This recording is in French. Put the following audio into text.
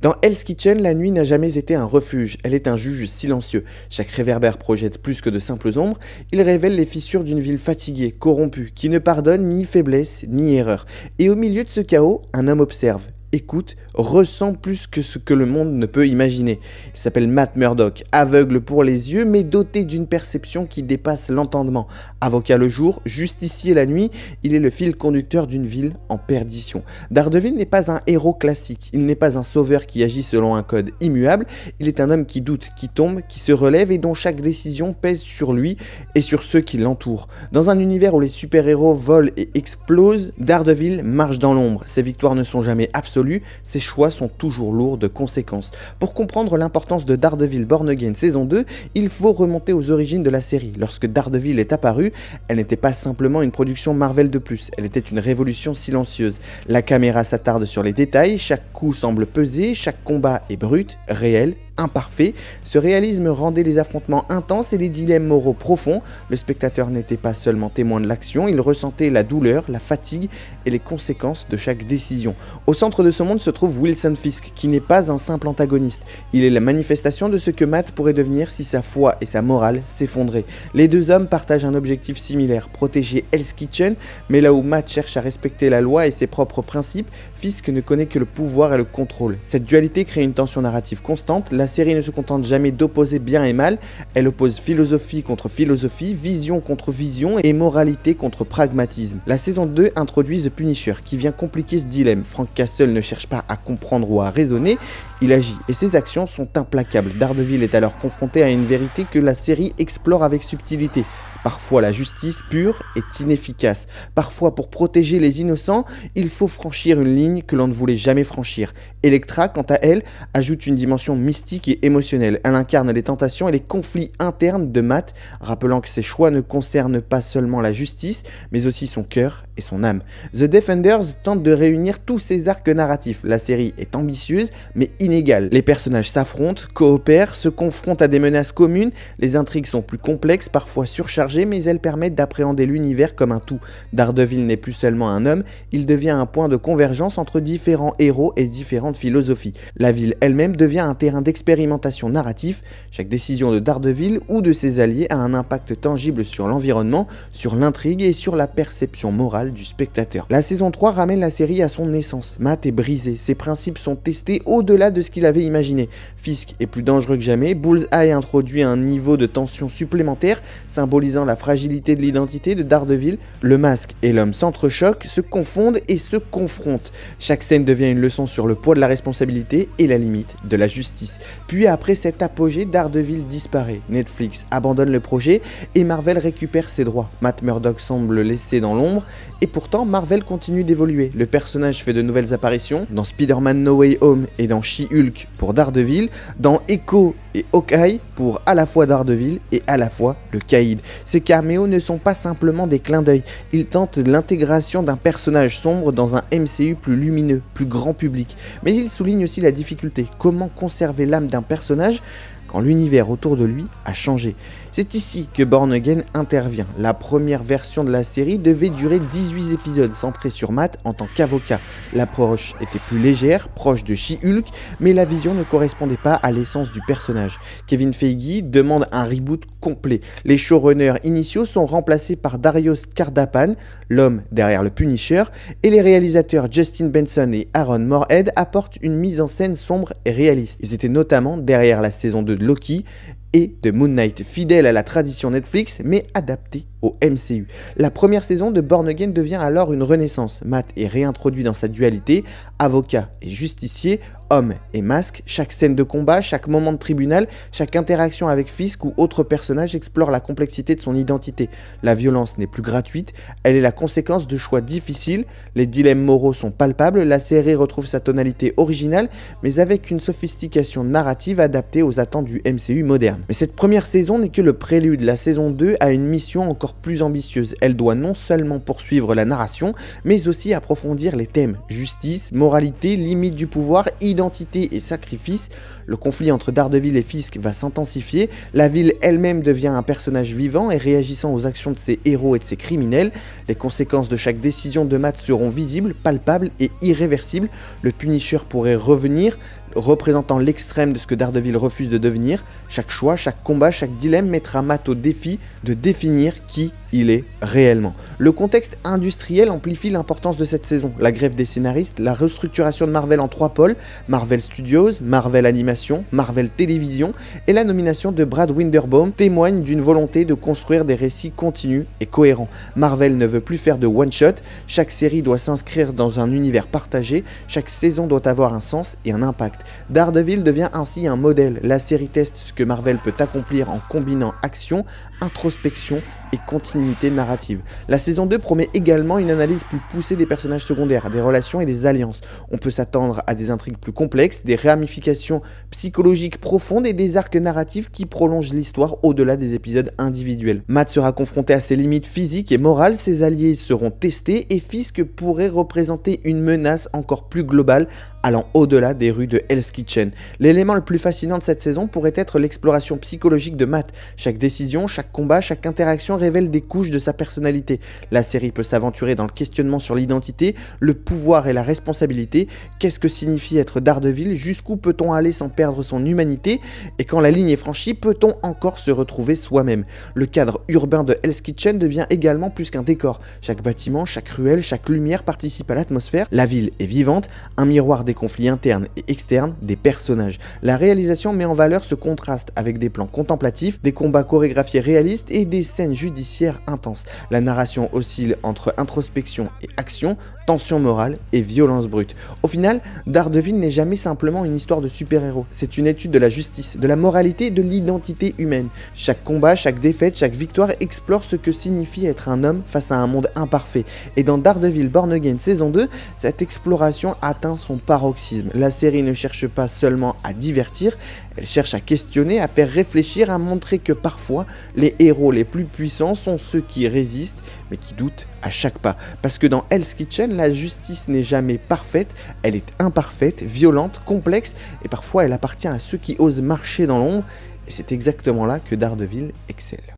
Dans Hell's Kitchen, la nuit n'a jamais été un refuge, elle est un juge silencieux. Chaque réverbère projette plus que de simples ombres, il révèle les fissures d'une ville fatiguée, corrompue, qui ne pardonne ni faiblesse ni erreur. Et au milieu de ce chaos, un homme observe, écoute, ressent plus que ce que le monde ne peut imaginer. Il s'appelle Matt Murdock, aveugle pour les yeux, mais doté d'une perception qui dépasse l'entendement. Avocat le jour, justicier la nuit, il est le fil conducteur d'une ville en perdition. Daredevil n'est pas un héros classique, il n'est pas un sauveur qui agit selon un code immuable, il est un homme qui doute, qui tombe, qui se relève et dont chaque décision pèse sur lui et sur ceux qui l'entourent. Dans un univers où les super-héros volent et explosent, Daredevil marche dans l'ombre. Ses victoires ne sont jamais absolues, ses choix sont toujours lourds de conséquences. Pour comprendre l'importance de Daredevil Born Again saison 2, il faut remonter aux origines de la série. Lorsque Daredevil est apparue, elle n'était pas simplement une production Marvel de plus, elle était une révolution silencieuse. La caméra s'attarde sur les détails, chaque coup semble peser, chaque combat est brut, réel, imparfait. Ce réalisme rendait les affrontements intenses et les dilemmes moraux profonds. Le spectateur n'était pas seulement témoin de l'action, il ressentait la douleur, la fatigue et les conséquences de chaque décision. Au centre de ce monde se trouve Wilson Fisk, qui n'est pas un simple antagoniste. Il est la manifestation de ce que Matt pourrait devenir si sa foi et sa morale s'effondraient. Les deux hommes partagent un objectif similaire, protéger Hell's Kitchen, mais là où Matt cherche à respecter la loi et ses propres principes, Fisk ne connaît que le pouvoir et le contrôle. Cette dualité crée une tension narrative constante. La série ne se contente jamais d'opposer bien et mal, elle oppose philosophie contre philosophie, vision contre vision et moralité contre pragmatisme. La saison 2 introduit The Punisher qui vient compliquer ce dilemme. Frank Castle ne cherche pas à comprendre ou à raisonner, il agit et ses actions sont implacables. Daredevil est alors confronté à une vérité que la série explore avec subtilité. Parfois la justice pure est inefficace. Parfois pour protéger les innocents, il faut franchir une ligne que l'on ne voulait jamais franchir. Elektra, quant à elle, ajoute une dimension mystique et émotionnelle. Elle incarne les tentations et les conflits internes de Matt, rappelant que ses choix ne concernent pas seulement la justice, mais aussi son cœur et son âme. The Defenders tente de réunir tous ces arcs narratifs. La série est ambitieuse, mais inégale. Les personnages s'affrontent, coopèrent, se confrontent à des menaces communes, les intrigues sont plus complexes, parfois surchargées, mais elles permettent d'appréhender l'univers comme un tout. Daredevil n'est plus seulement un homme, il devient un point de convergence entre différents héros et différentes philosophies. La ville elle-même devient un terrain d'expérimentation narratif. Chaque décision de Daredevil ou de ses alliés a un impact tangible sur l'environnement, sur l'intrigue et sur la perception morale du spectateur. La saison 3 ramène la série à son essence. Matt est brisé, ses principes sont testés au-delà de ce qu'il avait imaginé. Fisk est plus dangereux que jamais, Bullseye introduit un niveau de tension supplémentaire, symbolisant la fragilité de l'identité de Daredevil. Le masque et l'homme s'entrechoquent, se confondent et se confrontent. Chaque scène devient une leçon sur le poids de la responsabilité et la limite de la justice. Puis après cet apogée, Daredevil disparaît. Netflix abandonne le projet et Marvel récupère ses droits. Matt Murdock semble laissé dans l'ombre et pourtant Marvel continue d'évoluer. Le personnage fait de nouvelles apparitions dans Spider-Man No Way Home et dans She-Hulk pour Daredevil, dans Echo et Hawkeye pour à la fois Daredevil et à la fois le Caïd. Ces caméos ne sont pas simplement des clins d'œil, ils tentent l'intégration d'un personnage sombre dans un MCU plus lumineux, plus grand public. Mais ils soulignent aussi la difficulté, comment conserver l'âme d'un personnage quand l'univers autour de lui a changé. C'est ici que Born Again intervient. La première version de la série devait durer 18 épisodes centrés sur Matt en tant qu'avocat. L'approche était plus légère, proche de She-Hulk, mais la vision ne correspondait pas à l'essence du personnage. Kevin Feige demande un reboot complet. Les showrunners initiaux sont remplacés par Darius Kardapan, l'homme derrière le Punisher, et les réalisateurs Justin Benson et Aaron Moorhead apportent une mise en scène sombre et réaliste. Ils étaient notamment derrière la saison 2 de Loki et de Moon Knight, fidèle à la tradition Netflix mais adapté au MCU. La première saison de Born Again devient alors une renaissance. Matt est réintroduit dans sa dualité, avocat et justicier, homme et masque. Chaque scène de combat, chaque moment de tribunal, chaque interaction avec Fisk ou autre personnage explore la complexité de son identité. La violence n'est plus gratuite, elle est la conséquence de choix difficiles, les dilemmes moraux sont palpables, la série retrouve sa tonalité originale mais avec une sophistication narrative adaptée aux attentes du MCU moderne. Mais cette première saison n'est que le prélude. La saison 2 a une mission encore plus ambitieuse. Elle doit non seulement poursuivre la narration, mais aussi approfondir les thèmes justice, moralité, limite du pouvoir, identité et sacrifice. Le conflit entre Daredevil et Fisk va s'intensifier. La ville elle-même devient un personnage vivant et réagissant aux actions de ses héros et de ses criminels. Les conséquences de chaque décision de Matt seront visibles, palpables et irréversibles. Le Punisher pourrait revenir, représentant l'extrême de ce que Daredevil refuse de devenir. Chaque choix, chaque combat, chaque dilemme mettra Matt au défi de définir qui il est réellement. Le contexte industriel amplifie l'importance de cette saison. La grève des scénaristes, la restructuration de Marvel en 3 pôles, Marvel Studios, Marvel Animation, Marvel Télévision et la nomination de Brad Winderbaum témoignent d'une volonté de construire des récits continus et cohérents. Marvel ne veut plus faire de one-shot, chaque série doit s'inscrire dans un univers partagé, chaque saison doit avoir un sens et un impact. Daredevil devient ainsi un modèle. La série teste ce que Marvel peut accomplir en combinant action, introspection et continuité narrative. La saison 2 promet également une analyse plus poussée des personnages secondaires, des relations et des alliances. On peut s'attendre à des intrigues plus complexes, des ramifications psychologiques profondes et des arcs narratifs qui prolongent l'histoire au-delà des épisodes individuels. Matt sera confronté à ses limites physiques et morales, ses alliés seront testés et Fisk pourrait représenter une menace encore plus globale allant au-delà des rues de Hell's Kitchen. L'élément le plus fascinant de cette saison pourrait être l'exploration psychologique de Matt. Chaque décision, chaque combat, chaque interaction révèle des couches de sa personnalité. La série peut s'aventurer dans le questionnement sur l'identité, le pouvoir et la responsabilité. Qu'est-ce que signifie être Daredevil? Jusqu'où peut-on aller sans perdre son humanité? Et quand la ligne est franchie, peut-on encore se retrouver soi-même? Le cadre urbain de Hell's Kitchen devient également plus qu'un décor. Chaque bâtiment, chaque ruelle, chaque lumière participe à l'atmosphère. La ville est vivante, un miroir des conflits internes et externes des personnages. La réalisation met en valeur ce contraste avec des plans contemplatifs, des combats chorégraphiés réalistes et des scènes judiciaires intenses. La narration oscille entre introspection et action, tension morale et violence brute. Au final, Daredevil n'est jamais simplement une histoire de super-héros. C'est une étude de la justice, de la moralité et de l'identité humaine. Chaque combat, chaque défaite, chaque victoire explore ce que signifie être un homme face à un monde imparfait. Et dans Daredevil Born Again saison 2, cette exploration atteint son paroxysme. La série ne cherche pas seulement à divertir, elle cherche à questionner, à faire réfléchir, à montrer que parfois, les héros les plus puissants sont ceux qui résistent, mais qui doutent à chaque pas. Parce que dans Hell's Kitchen, la justice n'est jamais parfaite, elle est imparfaite, violente, complexe, et parfois elle appartient à ceux qui osent marcher dans l'ombre, et c'est exactement là que Daredevil excelle.